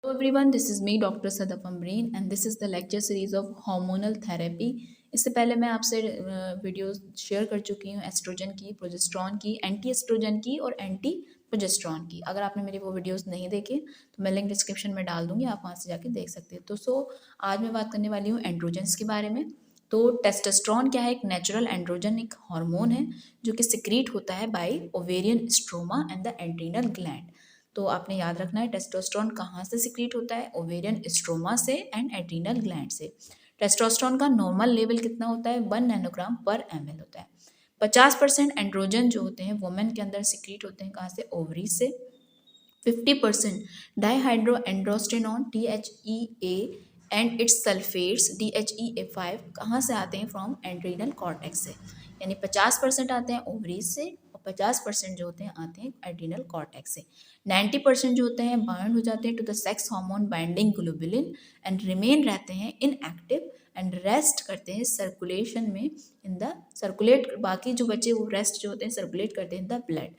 Hello everyone, this is me Dr. Sadaf Ambreen and this is the lecture series of hormonal therapy। इससे पहले मैं आपसे videos share कर चुकी हूँ एस्ट्रोजन की, प्रोजेस्ट्रॉन की, एंटी एस्ट्रोजन की और एंटी प्रोजेस्ट्रॉन की। अगर आपने मेरी वो वीडियोस नहीं देखे तो मैं लिंक डिस्क्रिप्शन में डाल दूंगी, आप वहाँ से जाके देख सकते हैं। तो आज मैं बात करने वाली हूँ एंड्रोजन्स के बारे में। तो टेस्टोस्टेरोन क्या है? एक नेचुरल एंड्रोजन, एक हार्मोन है जो कि सिक्रीट होता है by ovarian stroma and the adrenal gland. तो आपने याद रखना है टेस्टोस्टेरोन कहाँ से सिक्रीट होता है? ओवेरियन स्ट्रोमा से एंड एड्रीनल ग्लैंड से। टेस्टोस्टेरोन का नॉर्मल लेवल कितना होता है? 1 नैनोग्राम पर ml होता है। 50% एंड्रोजन जो होते हैं वुमेन के अंदर सिक्रीट होते हैं कहाँ से? ओवरी से। 50% dihydro androstenone DHEA and its sulphates DHEA5 कहाँ से आते हैं? फ्रॉम एड्रीनल कॉर्टेक्स से। यानी 50% आते हैं ओवरीज से और 50% जो होते हैं आते हैं एड्रीनल कॉर्टेक्स से। 90% जो होते हैं बाइंड हो जाते हैं to the sex hormone binding globulin and remain रहते हैं इनएक्टिव एंड रेस्ट करते हैं सर्कुलेशन में इन द सर्कुलेट। बाकी जो बचे वो रेस्ट जो होते हैं सर्कुलेट करते हैं in the blood.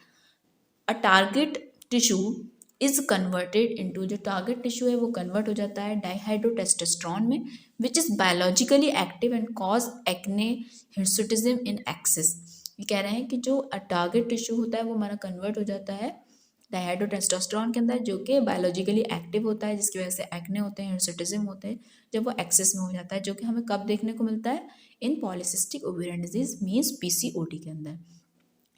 A target tissue is converted into, जो टारगेट टिश्यू है वो कन्वर्ट हो जाता है डाईहाइड्रोटेस्टोस्टेरोन में which is biologically active and cause acne hirsutism in excess. ये कह रहे हैं कि जो टारगेट टिश्यू होता है वो हमारा कन्वर्ट हो जाता है डाईहाइड्रोटेस्टोस्टेरोन के अंदर, जो कि बायोलॉजिकली एक्टिव होता है, जिसकी वजह से एक्ने होते हैं, हिर्सुटिज्म होते हैं, जब वो एक्सेस में हो जाता है, जो कि हमें कब देखने को मिलता है? In polycystic ovarian disease means PCOD के अंदर।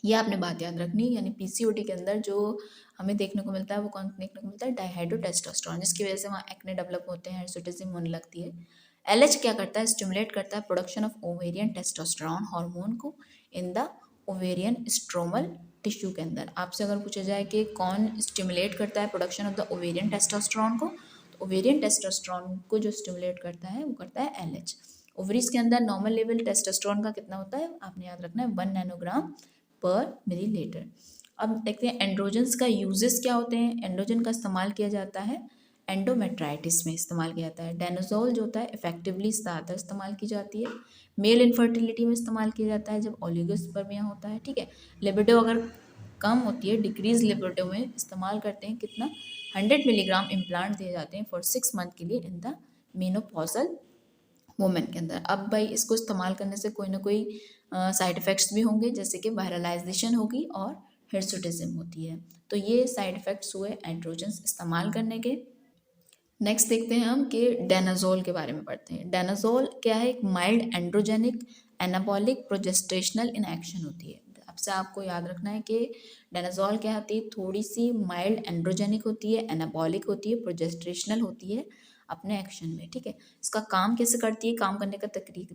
ये आपने बात याद रखनी। यानी PCOD के अंदर जो हमें देखने को मिलता है वो कौन देखने को मिलता है? डाईहाइड्रोटेस्टोस्टेरोन, जिसकी वजह से वहाँ एक्ने डेवलप होते हैं, हिर्सुटिज्म होने लगती है। LH क्या करता है? स्टिमुलेट करता है production of ovarian testosterone hormone को in the ovarian stromal tissue के अंदर। आपसे अगर पूछा जाए कि कौन स्टिमुलेट करता है production of the ovarian testosterone को, तो ओवेरियन टेस्टोस्टेरोन को जो स्टिमुलेट करता है वो करता है LH। ओवरीज के अंदर नॉर्मल लेवल टेस्टोस्टेरोन का कितना होता है? आपने याद रखना है 1 नैनोग्राम पर मिलीलीटर। अब देखते हैं एंड्रोजन्स का यूजेस क्या होते हैं। एंड्रोजन का इस्तेमाल किया जाता है एंडोमेट्राइटिस में इस्तेमाल किया जाता है। डेनोजोल जो होता है इफेक्टिवली ज़्यादा इस्तेमाल की जाती है। मेल इनफर्टिलिटी में इस्तेमाल किया जाता है जब ओलिगोस्पर्मिया होता है, ठीक है। लिबिडो अगर कम होती है, डिक्रीज लिबिडो में इस्तेमाल करते हैं कितना? 100 मिलीग्राम इम्प्लांट दिए जाते हैं फॉर 6 मंथ के लिए इन द मेनोपॉजल वुमेन के अंदर। अब भाई इसको इस्तेमाल करने से कोई ना कोई साइड इफ़ेक्ट्स भी होंगे, जैसे कि वायरलाइजेशन होगी और हिर्सुटिज्म होती है। तो ये साइड इफ़ेक्ट्स हुए एंड्रोजन्स इस्तेमाल करने के। नेक्स्ट देखते हैं हम कि डेनाजोल के बारे में पढ़ते हैं। डेनाजोल क्या है? एक mild androgenic anabolic progestational in action होती है। अब से आपको याद रखना है कि डेनाजोल क्या होती है? थोड़ी सी माइल्ड एंड्रोजेनिक होती है, एनाबॉलिक होती है, प्रोजेस्टेशनल होती है अपने एक्शन में, ठीक है। इसका काम कैसे करती है? काम करने का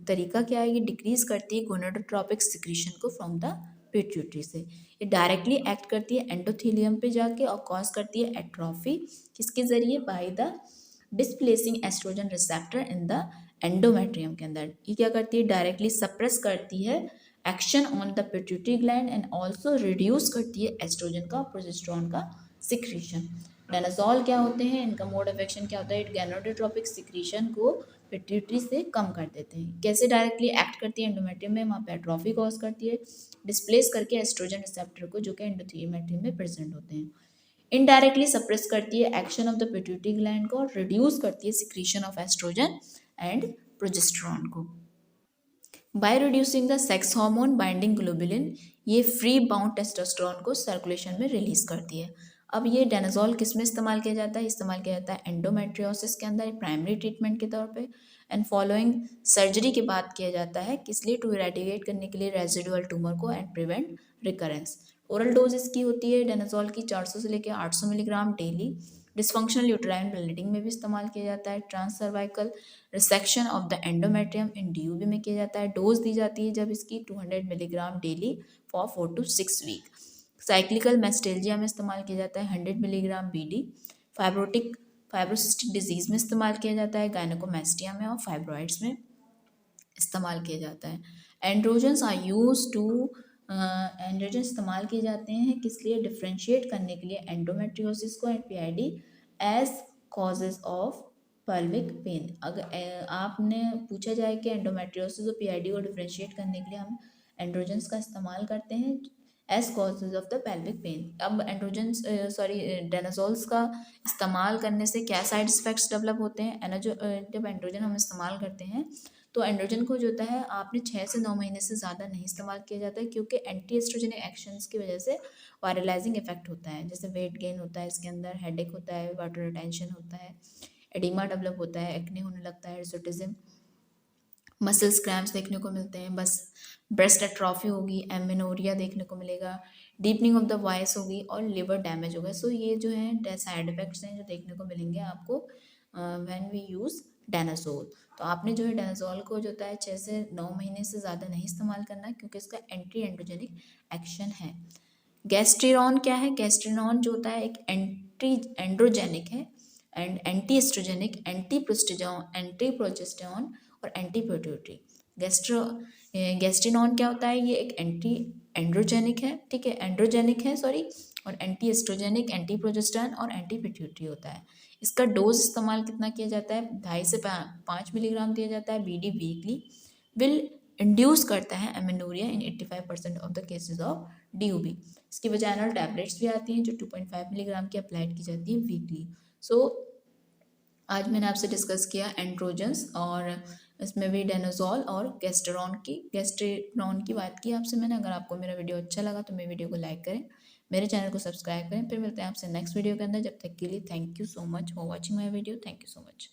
तरीका क्या है? ये डिक्रीज करती है गोनाडोट्रोपिक सिक्रीशन को फ्रॉम द पिट्यूटरी से। ये डायरेक्टली एक्ट करती है एंडोथेलियम पे जाके और कॉज करती है एट्रोफी, किसके जरिए? By the displacing estrogen receptor in the endometrium के अंदर। ये क्या करती है? डायरेक्टली सप्रेस करती है action on the pituitary gland and also reduce करती है एस्ट्रोजन का, प्रोजेस्टेरोन का सिक्रीशन। डायनाजोल क्या होते हैं? इनका मोड ऑफ एक्शन क्या होता है? गैनोडोट्रोपिक सिक्रीशन को पिट्यूटरी से कम कर देते हैं। कैसे डायरेक्टली एक्ट करती है? एंडोमेट्रियम में वहाँ पे एट्रोफी कॉज करती है, डिस्प्लेस करके एस्ट्रोजन रिसेप्टर को, जो कि एंडोमेट्रियम में प्रेजेंट होते हैं। इनडायरेक्टली सप्रेस करती है action of the pituitary gland को और रिड्यूस करती है secretion of oestrogen and progesterone को। By reducing the sex hormone binding globulin, ये फ्री बाउंड टेस्टोस्टेरोन को सर्कुलेशन में रिलीज करती है। अब ये डेनाजोल किस में इस्तेमाल किया जाता है? इस्तेमाल किया जाता है एंडोमेट्रियोसिस के अंदर प्राइमरी ट्रीटमेंट के तौर पे एंड फॉलोइंग सर्जरी के बाद किया जाता है, किस लिए? टू इरेडिकेट करने के लिए रेजिडुअल ट्यूमर को and prevent recurrence. Oral dose इसकी होती है डेनाजोल की 400 से लेकर 800 milligram daily. Dysfunctional uterine bleeding में भी इस्तेमाल किया जाता है। Trans cervical resection of the endometrium in DUB में किया जाता है। डोज दी जाती है जब इसकी 200 milligram daily for 4 to 6 week. Cyclical mastalgia में इस्तेमाल किया जाता है 100 मिलीग्राम BD। फाइब्रोसिस्टिक डिजीज में इस्तेमाल किया जाता है, गायनेकोमेस्टिया में और फाइब्रॉइड्स में इस्तेमाल किया जाता है। Androgens are use to androgen इस्तेमाल किए जाते हैं किस लिए? डिफ्रेंशिएट करने के लिए एंडोमेट्रियोसिस को and PID as causes of pelvic pain. अगर आपने पूछा जाए कि एंडोमेट्रियोसिस और PID को डिफ्रेंशिएट करने के लिए हम एंड्रोजन्स का इस्तेमाल करते हैं as causes of the pelvic pain. अब एंड्रोजन डेनाजोल्स का इस्तेमाल करने से क्या साइड इफ़ेक्ट्स डेवलप होते हैं? जब एंड्रोजन हम इस्तेमाल करते हैं तो एंड्रोजन को जो होता है आपने 6 से 9 महीने से ज़्यादा नहीं इस्तेमाल किया जाता है, क्योंकि एंटी एस्ट्रोजेनिक एक्शंस की वजह से वायरलाइजिंग इफेक्ट होता है, जैसे वेट गेन होता है इसके अंदर, हेडेक होता है, वाटर रिटेंशन होता है, एडिमा डेवलप होता है, एक्ने होने लगता है, हिर्सुटिज्म, मसल्स क्रैम्प्स देखने को मिलते हैं, बस ब्रेस्ट एट्रॉफी होगी, एमेनोरिया देखने को मिलेगा, डीपनिंग ऑफ द वॉइस होगी और लिवर डैमेज होगा। सो ये जो है साइड इफेक्ट्स हैं जो देखने को मिलेंगे आपको व्हेन वी यूज़ डायनासोल। तो आपने जो है डायनासोल को जो होता है 6 से 9 महीने से ज़्यादा नहीं इस्तेमाल करना है, क्योंकि इसका एंटी एंड्रोजेनिक एक्शन है। गैस्ट्रिनॉन क्या है? गैस्ट्रिनॉन जो होता है एक एंटी एंड्रोजेनिक है and anti oestrogenic, anti progesterone और एंटी पिट्यूटरी। गैस्ट्रो गैस्ट्रिनॉन क्या होता है? ये एक एंटी एंड्रोजेनिक है, ठीक है, एंड्रोजेनिक है सॉरी, और एंटी एस्ट्रोजेनिक, एंटी प्रोजेस्टेरॉन और एंटी पिट्यूटरी होता है। इसका डोज इस्तेमाल कितना किया जाता है? 2.5 से 5 मिलीग्राम दिया जाता है बीडी वीकली। विल इंड्यूस करता है amenorrhoea in 85% of the cases of DUB। इसकी वजाइनल टैबलेट्स भी आती हैं जो 2.5 मिलीग्राम की अप्लाइड की जाती हैं वीकली। सो आज मैंने आपसे डिस्कस किया एंड्रोजन्स, और इसमें भी डेनोजोल और गैस्ट्रिनॉन की बात की आपसे मैंने। अगर आपको मेरा वीडियो अच्छा लगा तो मेरे वीडियो को लाइक करें, मेरे चैनल को सब्सक्राइब करें। फिर मिलते हैं आपसे नेक्स्ट वीडियो के अंदर। जब तक के लिए thank you so much for watching my video. Thank you so much.